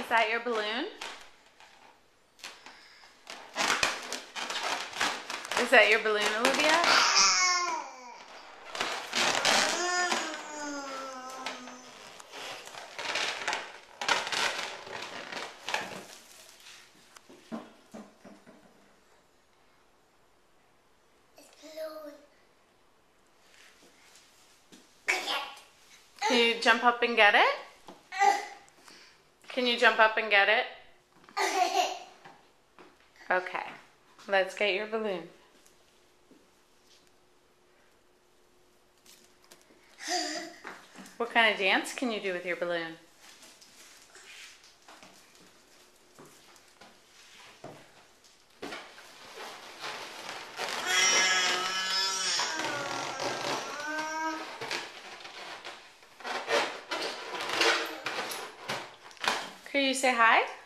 Is that your balloon? Is that your balloon, Olivia? Can you jump up and get it? Can you jump up and get it? Okay, let's get your balloon. What kind of dance can you do with your balloon? Can you say hi?